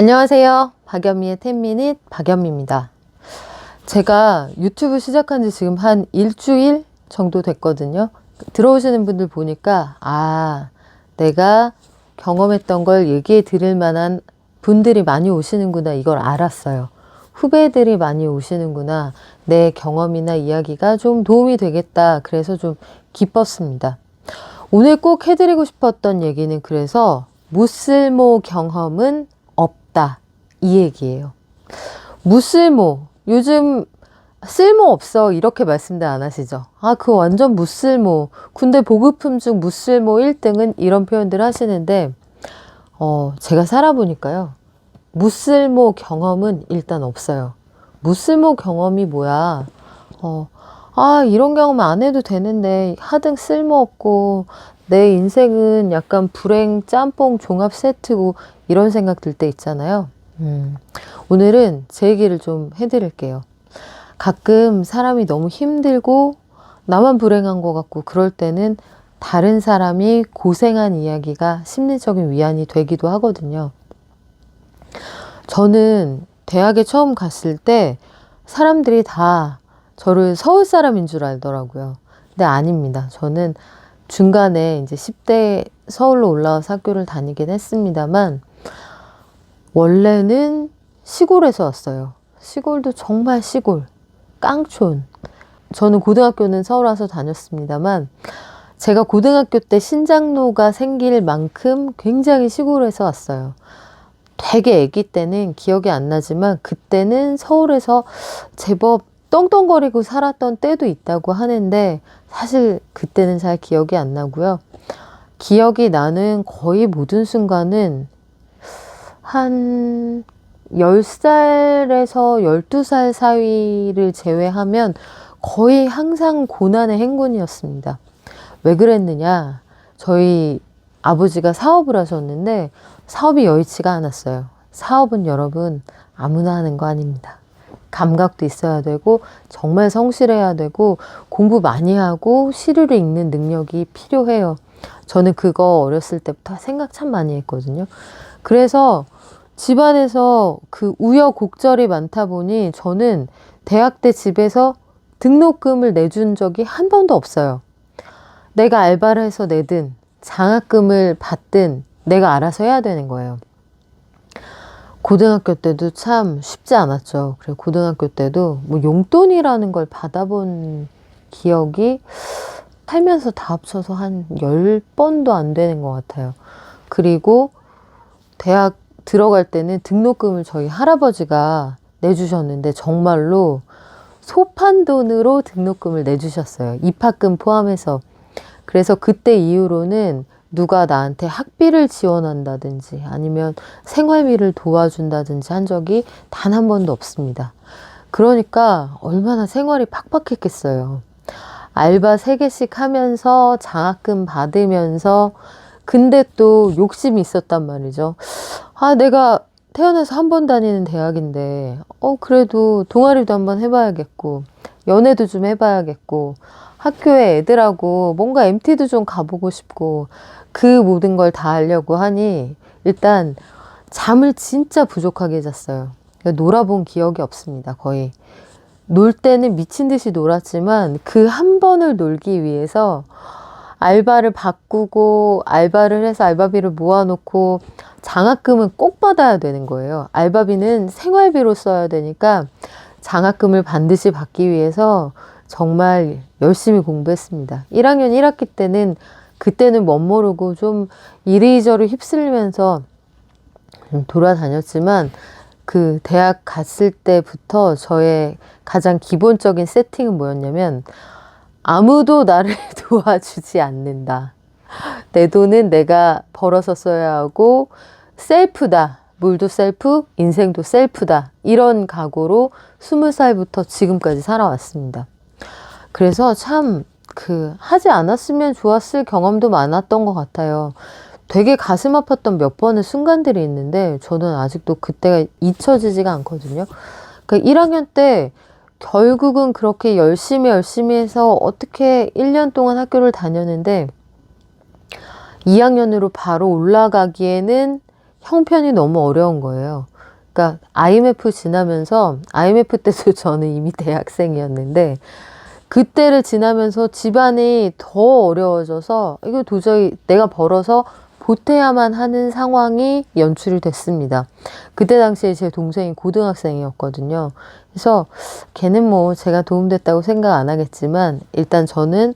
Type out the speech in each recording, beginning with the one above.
안녕하세요. 박연미의 10미닛 박연미입니다. 제가 유튜브 시작한 지 지금 한 일주일 정도 됐거든요. 들어오시는 분들 보니까 내가 경험했던 걸 얘기해 드릴 만한 분들이 많이 오시는구나 이걸 알았어요. 후배들이 많이 오시는구나. 내 경험이나 이야기가 좀 도움이 되겠다. 그래서 좀 기뻤습니다. 오늘 꼭 해드리고 싶었던 얘기는 그래서 무쓸모 경험은 없다. 이 얘기예요. 무쓸모. 요즘 쓸모없어. 이렇게 말씀들 안 하시죠? 그거 완전 무쓸모. 군대 보급품 중 무쓸모 1등은 이런 표현들 하시는데 제가 살아보니까요. 무쓸모 경험은 일단 없어요. 무쓸모 경험이 뭐야? 이런 경험 안 해도 되는데 하등 쓸모없고 내 인생은 약간 불행 짬뽕 종합 세트고 이런 생각 들 때 있잖아요. 오늘은 제 얘기를 좀 해드릴게요. 가끔 사람이 너무 힘들고 나만 불행한 것 같고 그럴 때는 다른 사람이 고생한 이야기가 심리적인 위안이 되기도 하거든요. 저는 대학에 처음 갔을 때 사람들이 다 저를 서울 사람인 줄 알더라고요. 근데 아닙니다. 저는 중간에 이제 10대 서울로 올라와서 학교를 다니긴 했습니다만 원래는 시골에서 왔어요. 시골도 정말 시골, 깡촌. 저는 고등학교는 서울 와서 다녔습니다만 제가 고등학교 때 신장로가 생길 만큼 굉장히 시골에서 왔어요. 되게 아기 때는 기억이 안 나지만 그때는 서울에서 제법 떵떵거리고 살았던 때도 있다고 하는데 사실 그때는 잘 기억이 안 나고요. 기억이 나는 거의 모든 순간은 한 10살에서 12살 사이를 제외하면 거의 항상 고난의 행군이었습니다. 왜 그랬느냐? 저희 아버지가 사업을 하셨는데 사업이 여의치가 않았어요. 사업은 여러분 아무나 하는 거 아닙니다. 감각도 있어야 되고 정말 성실해야 되고 공부 많이 하고 시류를 읽는 능력이 필요해요. 저는 그거 어렸을 때부터 생각 참 많이 했거든요. 그래서 집안에서 그 우여곡절이 많다 보니 저는 대학 때 집에서 등록금을 내준 적이 한 번도 없어요. 내가 알바를 해서 내든 장학금을 받든 내가 알아서 해야 되는 거예요. 고등학교 때도 참 쉽지 않았죠. 그리고 고등학교 때도 뭐 용돈이라는 걸 받아본 기억이 살면서 다 합쳐서 한 10번도 안 되는 것 같아요. 그리고 대학 들어갈 때는 등록금을 저희 할아버지가 내주셨는데 정말로 소판돈으로 등록금을 내주셨어요. 입학금 포함해서. 그래서 그때 이후로는 누가 나한테 학비를 지원한다든지 아니면 생활비를 도와준다든지 한 적이 단 한 번도 없습니다. 그러니까 얼마나 생활이 팍팍했겠어요. 알바 3개씩 하면서 장학금 받으면서 근데 또 욕심이 있었단 말이죠. 내가 태어나서 한 번 다니는 대학인데 그래도 동아리도 한번 해봐야겠고 연애도 좀 해봐야겠고 학교에 애들하고 뭔가 MT도 좀 가보고 싶고 그 모든 걸 다 하려고 하니 일단 잠을 진짜 부족하게 잤어요. 그러니까 놀아본 기억이 없습니다. 거의. 놀 때는 미친 듯이 놀았지만 그 한 번을 놀기 위해서 알바를 바꾸고 알바를 해서 알바비를 모아놓고 장학금은 꼭 받아야 되는 거예요. 알바비는 생활비로 써야 되니까 장학금을 반드시 받기 위해서 정말 열심히 공부했습니다. 1학년 1학기 때는 그때는 멋모르고 좀 이리저리 휩쓸리면서 돌아다녔지만 그 대학 갔을 때부터 저의 가장 기본적인 세팅은 뭐였냐면 아무도 나를 도와주지 않는다. 내 돈은 내가 벌어서 써야 하고 셀프다. 물도 셀프, 인생도 셀프다. 이런 각오로 20살부터 지금까지 살아왔습니다. 그래서 참 하지 않았으면 좋았을 경험도 많았던 것 같아요. 되게 가슴 아팠던 몇 번의 순간들이 있는데 저는 아직도 그때가 잊혀지지가 않거든요. 1학년 때 결국은 그렇게 열심히 해서 어떻게 1년 동안 학교를 다녔는데 2학년으로 바로 올라가기에는 형편이 너무 어려운 거예요. 그러니까 IMF 지나면서, IMF 때도 저는 이미 대학생이었는데, 그때를 지나면서 집안이 더 어려워져서 이거 도저히 내가 벌어서 보태야만 하는 상황이 연출이 됐습니다. 그때 당시에 제 동생이 고등학생이었거든요. 그래서 걔는 뭐 제가 도움됐다고 생각 안 하겠지만 일단 저는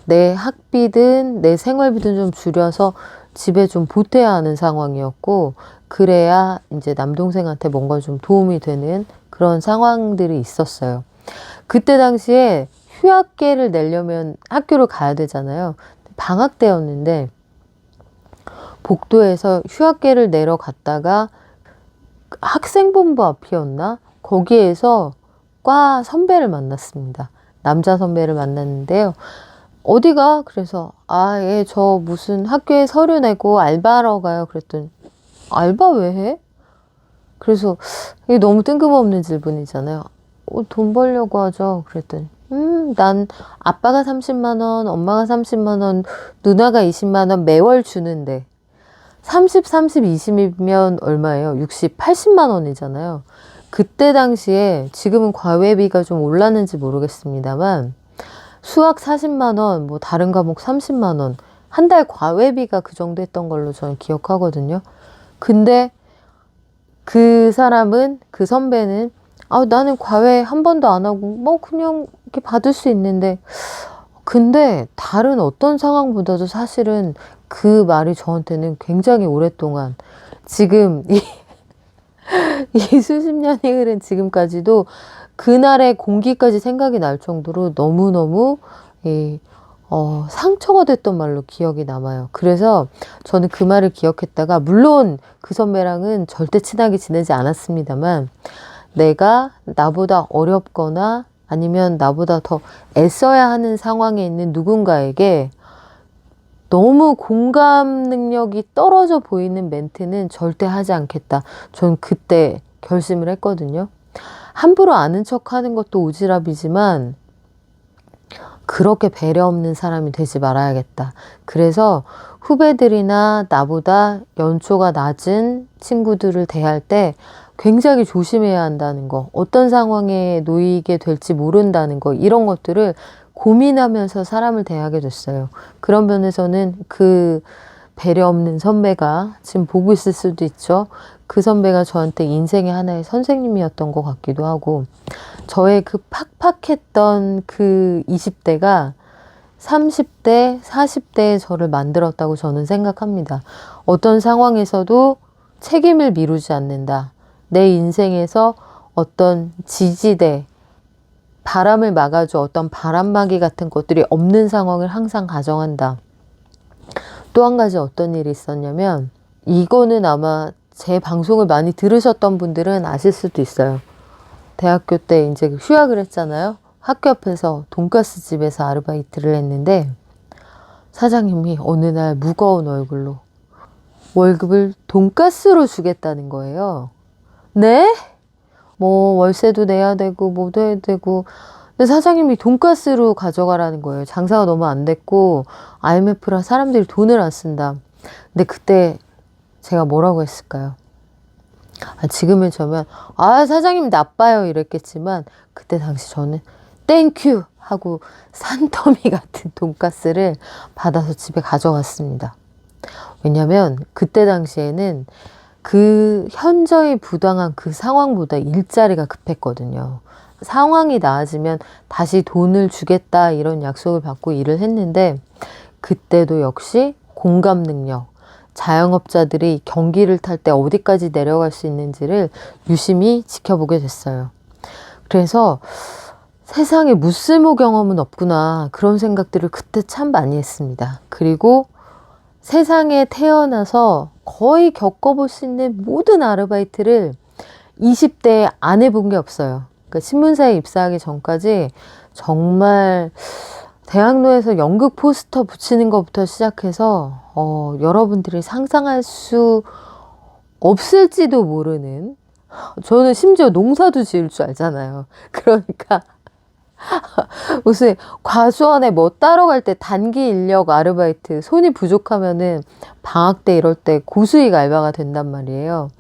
내 학비든 내 생활비든 좀 줄여서 집에 좀 보태야 하는 상황이었고, 그래야 이제 남동생한테 뭔가 좀 도움이 되는 그런 상황들이 있었어요. 그때 당시에 휴학계를 내려면 학교를 가야 되잖아요. 방학 때였는데 복도에서 휴학계를 내러 갔다가 학생본부 앞이었나? 거기에서 과 선배를 만났습니다. 남자 선배를 만났는데요. 어디가? 그래서 예, 저 무슨 학교에 서류 내고 알바하러 가요. 그랬더니 알바 왜 해? 그래서 이게 너무 뜬금없는 질문이잖아요. 돈 벌려고 하죠. 그랬더니 난 아빠가 30만 원, 엄마가 30만 원, 누나가 20만 원 매월 주는데 30, 30, 20이면 얼마예요? 60, 80만 원이잖아요. 그때 당시에 지금은 과외비가 좀 올랐는지 모르겠습니다만 수학 40만 원, 뭐 다른 과목 30만 원, 한 달 과외비가 그 정도 했던 걸로 저는 기억하거든요. 근데 그 사람은, 그 선배는 나는 과외 한 번도 안 하고 뭐 그냥 이렇게 받을 수 있는데, 근데 다른 어떤 상황보다도 사실은 그 말이 저한테는 굉장히 오랫동안 지금 이 수십 년이 흐른 지금까지도 그날의 공기까지 생각이 날 정도로 너무너무 상처가 됐던 말로 기억이 남아요. 그래서 저는 그 말을 기억했다가, 물론 그 선배랑은 절대 친하게 지내지 않았습니다만, 내가 나보다 어렵거나 아니면 나보다 더 애써야 하는 상황에 있는 누군가에게 너무 공감 능력이 떨어져 보이는 멘트는 절대 하지 않겠다. 전 그때 결심을 했거든요. 함부로 아는 척 하는 것도 오지랖이지만 그렇게 배려 없는 사람이 되지 말아야겠다. 그래서 후배들이나 나보다 연초가 낮은 친구들을 대할 때 굉장히 조심해야 한다는 거, 어떤 상황에 놓이게 될지 모른다는 거, 이런 것들을 고민하면서 사람을 대하게 됐어요. 그런 면에서는 그 배려 없는 선배가 지금 보고 있을 수도 있죠. 그 선배가 저한테 인생의 하나의 선생님이었던 것 같기도 하고, 저의 그 팍팍했던 그 20대가 30대, 40대의 저를 만들었다고 저는 생각합니다. 어떤 상황에서도 책임을 미루지 않는다. 내 인생에서 어떤 지지대, 바람을 막아줘, 어떤 바람막이 같은 것들이 없는 상황을 항상 가정한다. 또 한 가지 어떤 일이 있었냐면, 이거는 아마 제 방송을 많이 들으셨던 분들은 아실 수도 있어요. 대학교 때 이제 휴학을 했잖아요. 학교 앞에서 돈가스 집에서 아르바이트를 했는데, 사장님이 어느 날 무거운 얼굴로 월급을 돈가스로 주겠다는 거예요. 네? 뭐 월세도 내야 되고 뭐도 해야 되고, 근데 사장님이 돈가스로 가져가라는 거예요. 장사가 너무 안 됐고 IMF라 사람들이 돈을 안 쓴다. 근데 그때 제가 뭐라고 했을까요? 지금은 저면 사장님 나빠요 이랬겠지만, 그때 당시 저는 땡큐 하고 산더미 같은 돈가스를 받아서 집에 가져갔습니다. 왜냐면 그때 당시에는 그 현저히 부당한 그 상황보다 일자리가 급했거든요. 상황이 나아지면 다시 돈을 주겠다 이런 약속을 받고 일을 했는데, 그때도 역시 공감 능력, 자영업자들이 경기를 탈 때 어디까지 내려갈 수 있는지를 유심히 지켜보게 됐어요. 그래서 세상에 무쓸모 경험은 없구나, 그런 생각들을 그때 참 많이 했습니다. 그리고 세상에 태어나서 거의 겪어볼 수 있는 모든 아르바이트를 20대에 안 해본 게 없어요. 그러니까 신문사에 입사하기 전까지 정말 대학로에서 연극 포스터 붙이는 것부터 시작해서 여러분들이 상상할 수 없을지도 모르는, 저는 심지어 농사도 지을 줄 알잖아요. 그러니까 무슨 과수원에 뭐 따러 갈 때 단기 인력 아르바이트 손이 부족하면은 방학 때 이럴 때 고수익 알바가 된단 말이에요.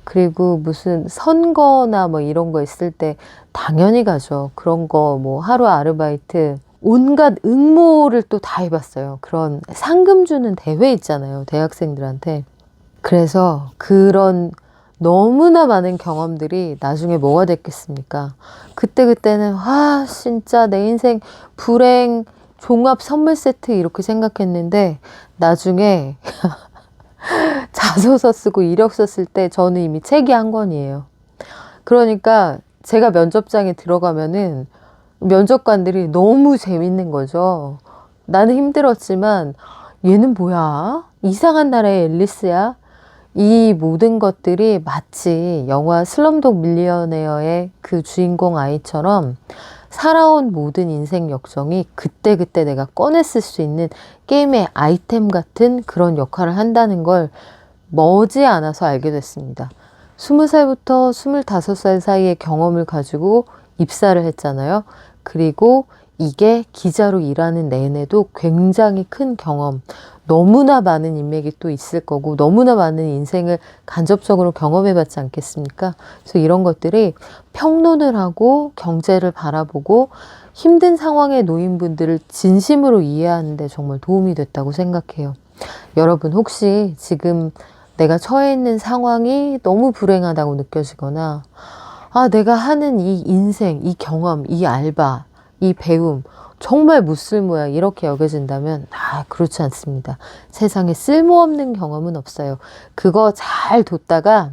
그리고 무슨 선거나 뭐 이런 거 있을 때 당연히 가죠. 그런 거 뭐 하루 아르바이트 온갖 응모를 또 다 해봤어요. 그런 상금 주는 대회 있잖아요. 대학생들한테. 그래서 그런 너무나 많은 경험들이 나중에 뭐가 됐겠습니까? 그때는 와 진짜 내 인생 불행 종합 선물 세트 이렇게 생각했는데 나중에 자소서 쓰고 이력서 쓸 때 저는 이미 책이 한 권이에요. 그러니까 제가 면접장에 들어가면은 면접관들이 너무 재밌는 거죠. 나는 힘들었지만 얘는 뭐야? 이상한 나라의 앨리스야? 이 모든 것들이 마치 영화 슬럼독 밀리어네어의 그 주인공 아이처럼 살아온 모든 인생 역정이 그때그때 내가 꺼냈을 수 있는 게임의 아이템 같은 그런 역할을 한다는 걸 머지않아서 알게 됐습니다. 20살부터 25살 사이의 경험을 가지고 입사를 했잖아요. 그리고 이게 기자로 일하는 내내도 굉장히 큰 경험, 너무나 많은 인맥이 또 있을 거고 너무나 많은 인생을 간접적으로 경험해봤지 않겠습니까? 그래서 이런 것들이 평론을 하고 경제를 바라보고 힘든 상황에 놓인 분들을 진심으로 이해하는 데 정말 도움이 됐다고 생각해요. 여러분 혹시 지금 내가 처해 있는 상황이 너무 불행하다고 느껴지거나 아, 내가 하는 이 인생, 이 경험, 이 알바, 이 배움 정말 무쓸모야 이렇게 여겨진다면 그렇지 않습니다. 세상에 쓸모없는 경험은 없어요. 그거 잘 뒀다가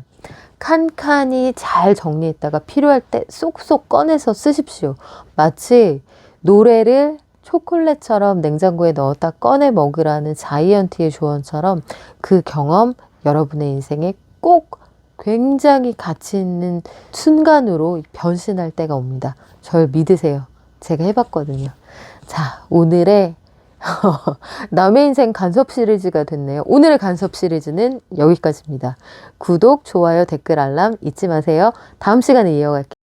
칸칸이 잘 정리했다가 필요할 때 쏙쏙 꺼내서 쓰십시오. 마치 노래를 초콜릿처럼 냉장고에 넣었다 꺼내 먹으라는 자이언티의 조언처럼 그 경험 여러분의 인생에 꼭 굉장히 가치 있는 순간으로 변신할 때가 옵니다. 절 믿으세요. 제가 해봤거든요. 자, 오늘의 남의 인생 간섭 시리즈가 됐네요. 오늘의 간섭 시리즈는 여기까지입니다. 구독, 좋아요, 댓글, 알람 잊지 마세요. 다음 시간에 이어갈게요.